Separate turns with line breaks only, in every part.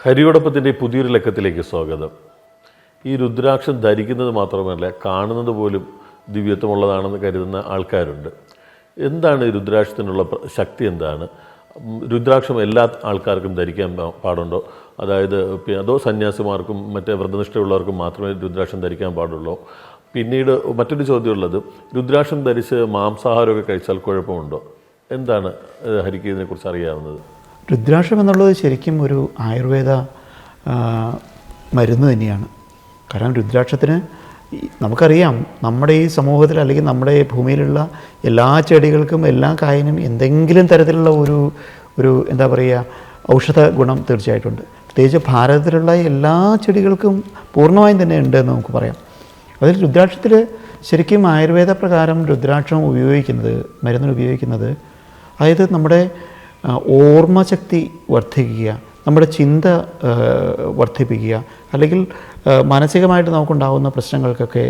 ഹരിയോടൊപ്പത്തിൻ്റെ പുതിയൊരു ലക്കത്തിലേക്ക് സ്വാഗതം. ഈ രുദ്രാക്ഷം ധരിക്കുന്നത് മാത്രമല്ല, കാണുന്നത് പോലും ദിവ്യത്വമുള്ളതാണെന്ന് കരുതുന്ന ആൾക്കാരുണ്ട്. എന്താണ് ഈ രുദ്രാക്ഷത്തിനുള്ള ശക്തി? എന്താണ് രുദ്രാക്ഷം എല്ലാ ആൾക്കാർക്കും ധരിക്കാൻ പാടുണ്ടോ? അതായത് അതോ സന്യാസിമാർക്കും മറ്റേ വ്രതനിഷ്ഠയുള്ളവർക്കും മാത്രമേ രുദ്രാക്ഷം ധരിക്കാൻ പാടുള്ളൂ? പിന്നീട് മറ്റൊരു ചോദ്യമുള്ളത്, രുദ്രാക്ഷം ധരിച്ച് മാംസാഹാരമൊക്കെ കഴിച്ചാൽ കുഴപ്പമുണ്ടോ? എന്താണ് ഹരിക്ക് ഇതിനെക്കുറിച്ച് അറിയാവുന്നത്?
രുദ്രാക്ഷം എന്നുള്ളത് ശരിക്കും ഒരു ആയുർവേദ മരുന്ന് തന്നെയാണ്. കാരണം രുദ്രാക്ഷത്തിന് നമുക്കറിയാം, നമ്മുടെ ഈ സമൂഹത്തിൽ അല്ലെങ്കിൽ നമ്മുടെ ഭൂമിയിലുള്ള എല്ലാ ചെടികൾക്കും എല്ലാ കായനും എന്തെങ്കിലും തരത്തിലുള്ള ഒരു എന്താ പറയുക ഔഷധ ഗുണം തീർച്ചയായിട്ടുണ്ട്. പ്രത്യേകിച്ച് ഭാരതത്തിലുള്ള എല്ലാ ചെടികൾക്കും പൂർണ്ണമായും തന്നെ ഉണ്ട് എന്ന് നമുക്ക് പറയാം. അതിൽ രുദ്രാക്ഷത്തിൽ ശരിക്കും ആയുർവേദ പ്രകാരം രുദ്രാക്ഷം ഉപയോഗിക്കുന്നത്, മരുന്നിന് ഉപയോഗിക്കുന്നത്, അതായത് നമ്മുടെ ഓർമ്മശക്തി വർദ്ധിക്കുക, നമ്മുടെ ചിന്ത വർദ്ധിപ്പിക്കുക, അല്ലെങ്കിൽ മാനസികമായിട്ട് നമുക്കുണ്ടാകുന്ന പ്രശ്നങ്ങൾക്കൊക്കെ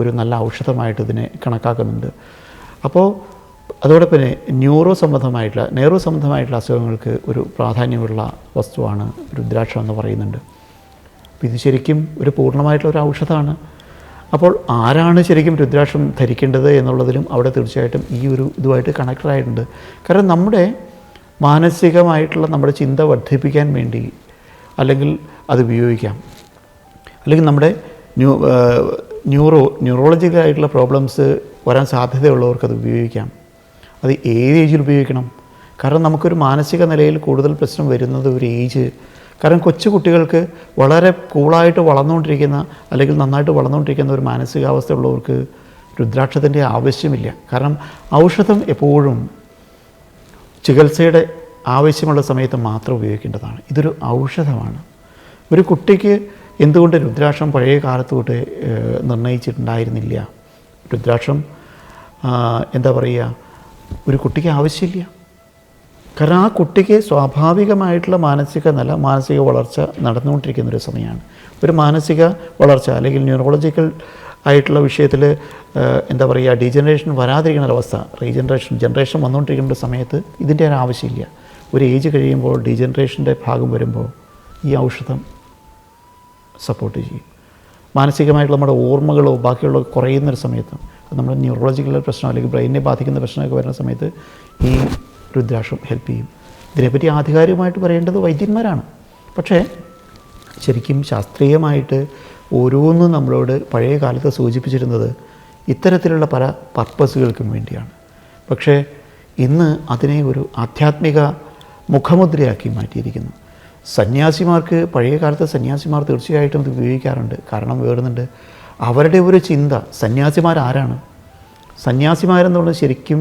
ഒരു നല്ല ഔഷധമായിട്ട് ഇതിനെ കണക്കാക്കുന്നുണ്ട്. അപ്പോൾ അതോടൊപ്പം തന്നെ ന്യൂറോ സംബന്ധമായിട്ടുള്ള അസുഖങ്ങൾക്ക് ഒരു പ്രാധാന്യമുള്ള വസ്തുവാണ് രുദ്രാക്ഷം എന്ന് പറയുന്നുണ്ട്. അപ്പോൾ ഇത് ശരിക്കും ഒരു പൂർണ്ണമായിട്ടുള്ള ഒരു ഔഷധമാണ്. അപ്പോൾ ആരാണ് ശരിക്കും രുദ്രാക്ഷം ധരിക്കേണ്ടത് എന്നുള്ളതിലും അവിടെ തീർച്ചയായിട്ടും ഈ ഒരു ഇതുമായിട്ട് കണക്റ്റഡ് ആയിട്ടുണ്ട്. കാരണം നമ്മുടെ മാനസികമായിട്ടുള്ള നമ്മുടെ ചിന്ത വർദ്ധിപ്പിക്കാൻ വേണ്ടി അല്ലെങ്കിൽ അത് ഉപയോഗിക്കാം. അല്ലെങ്കിൽ നമ്മുടെ ന്യൂറോളജിക്കലായിട്ടുള്ള പ്രോബ്ലംസ് വരാൻ സാധ്യതയുള്ളവർക്ക് അത് ഉപയോഗിക്കാം. അത് ഏത് ഏജിൽ ഉപയോഗിക്കണം? കാരണം നമുക്കൊരു മാനസിക നിലയിൽ കൂടുതൽ പ്രശ്നം വരുന്നത് ഒരു ഏജ്. കാരണം കൊച്ചു കുട്ടികൾക്ക് വളരെ കൂളായിട്ട് വളർന്നുകൊണ്ടിരിക്കുന്ന അല്ലെങ്കിൽ നന്നായിട്ട് വളർന്നുകൊണ്ടിരിക്കുന്ന ഒരു മാനസികാവസ്ഥ ഉള്ളവർക്ക് രുദ്രാക്ഷത്തിൻ്റെ ആവശ്യമില്ല. കാരണം ഔഷധം എപ്പോഴും ചികിത്സയുടെ ആവശ്യമുള്ള സമയത്ത് മാത്രം ഉപയോഗിക്കേണ്ടതാണ്. ഇതൊരു ഔഷധമാണ്. ഒരു കുട്ടിക്ക് എന്തുകൊണ്ട് രുദ്രാക്ഷം പഴയ കാലത്ത് തൊട്ട് നിർണയിച്ചിട്ടുണ്ടായിരുന്നില്ല? രുദ്രാക്ഷം എന്താ പറയുക, ഒരു കുട്ടിക്ക് ആവശ്യമില്ല. കാരണം ആ കുട്ടിക്ക് സ്വാഭാവികമായിട്ടുള്ള മാനസിക വളർച്ച നടന്നുകൊണ്ടിരിക്കുന്നൊരു സമയമാണ്. ഒരു മാനസിക വളർച്ച അല്ലെങ്കിൽ ന്യൂറോളജിക്കൽ ആയിട്ടുള്ള വിഷയത്തിൽ എന്താ പറയുക, ഡീജനറേഷൻ വരാതിരിക്കുന്ന ഒരവസ്ഥ, ജനറേഷൻ വന്നുകൊണ്ടിരിക്കുന്ന സമയത്ത് ഇതിൻ്റെ ഒരു ആവശ്യമില്ല. ഒരു ഏജ് കഴിയുമ്പോൾ ഡീജനറേഷൻ്റെ ഭാഗം വരുമ്പോൾ ഈ ഔഷധം സപ്പോർട്ട് ചെയ്യും. മാനസികമായിട്ടുള്ള നമ്മുടെ ഓർമ്മകളോ ബാക്കിയുള്ള കുറയുന്നൊരു സമയത്തും, നമ്മുടെ ന്യൂറോളജിക്കൽ പ്രശ്നം അല്ലെങ്കിൽ ബ്രെയിനിനെ ബാധിക്കുന്ന പ്രശ്നമൊക്കെ വരുന്ന സമയത്ത് ഈ രുദ്രാക്ഷം ഹെൽപ്പ് ചെയ്യും. ഇതിനെപ്പറ്റി ആധികാരികമായിട്ട് പറയേണ്ടത് വൈദ്യന്മാരാണ്. പക്ഷേ ശരിക്കും ശാസ്ത്രീയമായിട്ട് ഓരോന്നും നമ്മളോട് പഴയ കാലത്ത് സൂചിപ്പിച്ചിരുന്നത് ഇത്തരത്തിലുള്ള പല പർപ്പസുകൾക്കും വേണ്ടിയാണ്. പക്ഷേ ഇന്ന് അതിനെ ഒരു ആധ്യാത്മിക മുഖമുദ്രയാക്കി മാറ്റിയിരിക്കുന്നു. സന്യാസിമാർക്ക്, പഴയ കാലത്ത് സന്യാസിമാർ തീർച്ചയായിട്ടും ഇത് ഉപയോഗിക്കാറുണ്ട്. കാരണം വേറുന്നുണ്ട്, അവരുടെ ഒരു ചിന്ത. സന്യാസിമാരാരാണ്? സന്യാസിമാരെന്നുള്ളത് ശരിക്കും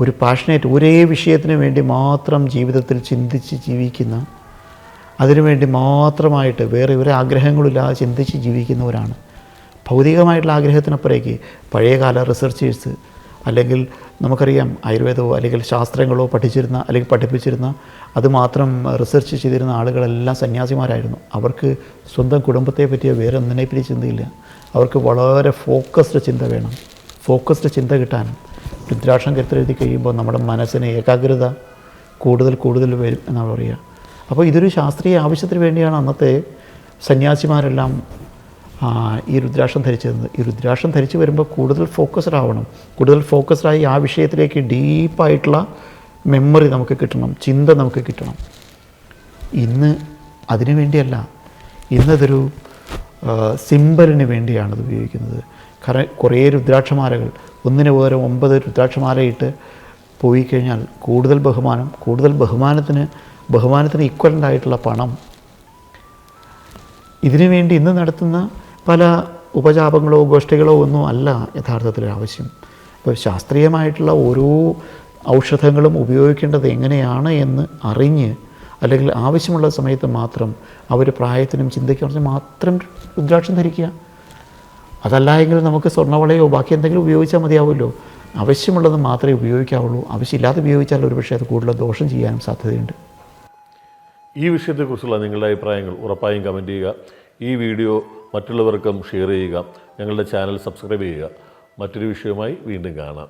ഒരു പാഷനേറ്റ്, ഒരേ വിഷയത്തിന് വേണ്ടി മാത്രം ജീവിതത്തിൽ ചിന്തിച്ച് ജീവിക്കുന്ന, അതിനുവേണ്ടി മാത്രമായിട്ട് വേറെ ഒരു ആഗ്രഹങ്ങളില്ലാതെ ചിന്തിച്ച് ജീവിക്കുന്നവരാണ്. ഭൗതികമായിട്ടുള്ള ആഗ്രഹത്തിനപ്പുറേക്ക് പഴയകാല റിസർച്ചേഴ്സ് അല്ലെങ്കിൽ നമുക്കറിയാം ആയുർവേദമോ അല്ലെങ്കിൽ ശാസ്ത്രങ്ങളോ പഠിപ്പിച്ചിരുന്ന അതുമാത്രം റിസർച്ച് ചെയ്തിരുന്ന ആളുകളെല്ലാം സന്യാസിമാരായിരുന്നു. അവർക്ക് സ്വന്തം കുടുംബത്തെ പറ്റിയോ വേറെ ഒന്നിനെപ്പറ്റി ചിന്തയില്ല. അവർക്ക് വളരെ ഫോക്കസ്ഡ് ചിന്ത വേണം. ഫോക്കസ്ഡ് ചിന്ത കിട്ടാൻ രുദ്രാക്ഷം കരുത്തെഴുതി കഴിയുമ്പോൾ നമ്മുടെ മനസ്സിന് ഏകാഗ്രത കൂടുതൽ വരും എന്നാണ് പറയുക. അപ്പോൾ ഇതൊരു ശാസ്ത്രീയ ആവശ്യത്തിന് വേണ്ടിയാണ് അന്നത്തെ സന്യാസിമാരെല്ലാം ഈ രുദ്രാക്ഷം ധരിച്ചിരുന്നത്. ഈ രുദ്രാക്ഷം ധരിച്ച് വരുമ്പോൾ കൂടുതൽ ഫോക്കസ്ഡായി ആ വിഷയത്തിലേക്ക് ഡീപ്പായിട്ടുള്ള മെമ്മറി നമുക്ക് കിട്ടണം, ചിന്ത നമുക്ക് കിട്ടണം. ഇന്ന് അതിനു വേണ്ടിയല്ല, ഇന്നതൊരു സിമ്പലിന് വേണ്ടിയാണത് ഉപയോഗിക്കുന്നത്. കാരണം കുറേ രുദ്രാക്ഷമാലകൾ, ഒന്നിന് പകരം 9 രുദ്രാക്ഷമാലയിട്ട് പോയി കഴിഞ്ഞാൽ കൂടുതൽ ബഹുമാനത്തിന് ഈക്വലൻ്റായിട്ടുള്ള പണം, ഇതിനു വേണ്ടി ഇന്ന് നടത്തുന്ന പല ഉപചാപങ്ങളോ ഗോഷ്ഠികളോ ഒന്നും അല്ല യഥാർത്ഥത്തിൽ ആവശ്യം. അപ്പോൾ ശാസ്ത്രീയമായിട്ടുള്ള ഓരോ ഔഷധങ്ങളും ഉപയോഗിക്കേണ്ടത് എങ്ങനെയാണ് എന്ന് അറിഞ്ഞ്, അല്ലെങ്കിൽ ആവശ്യമുള്ള സമയത്ത് മാത്രം അവർ പ്രായത്തിനും ചിന്തയ്ക്കും മാത്രം രുദ്രാക്ഷം ധരിക്കുക. അതല്ല എങ്കിൽ നമുക്ക് സ്വർണ്ണവളയോ ബാക്കി എന്തെങ്കിലും ഉപയോഗിച്ചാൽ മതിയാവുമല്ലോ. ആവശ്യമുള്ളത് മാത്രമേ ഉപയോഗിക്കാവുള്ളൂ. ആവശ്യമില്ലാതെ ഉപയോഗിച്ചാൽ ഒരുപക്ഷെ അത് കൂടുതൽ ദോഷം ചെയ്യാനും സാധ്യതയുണ്ട്.
ഈ വിഷയത്തെക്കുറിച്ചുള്ള നിങ്ങളുടെ അഭിപ്രായങ്ങൾ ഉറപ്പായും കമൻറ്റ് ചെയ്യുക. ഈ വീഡിയോ മറ്റുള്ളവർക്കും ഷെയർ ചെയ്യുക. ഞങ്ങളുടെ ചാനൽ സബ്സ്ക്രൈബ് ചെയ്യുക. മറ്റൊരു വിഷയവുമായി വീണ്ടും കാണാം.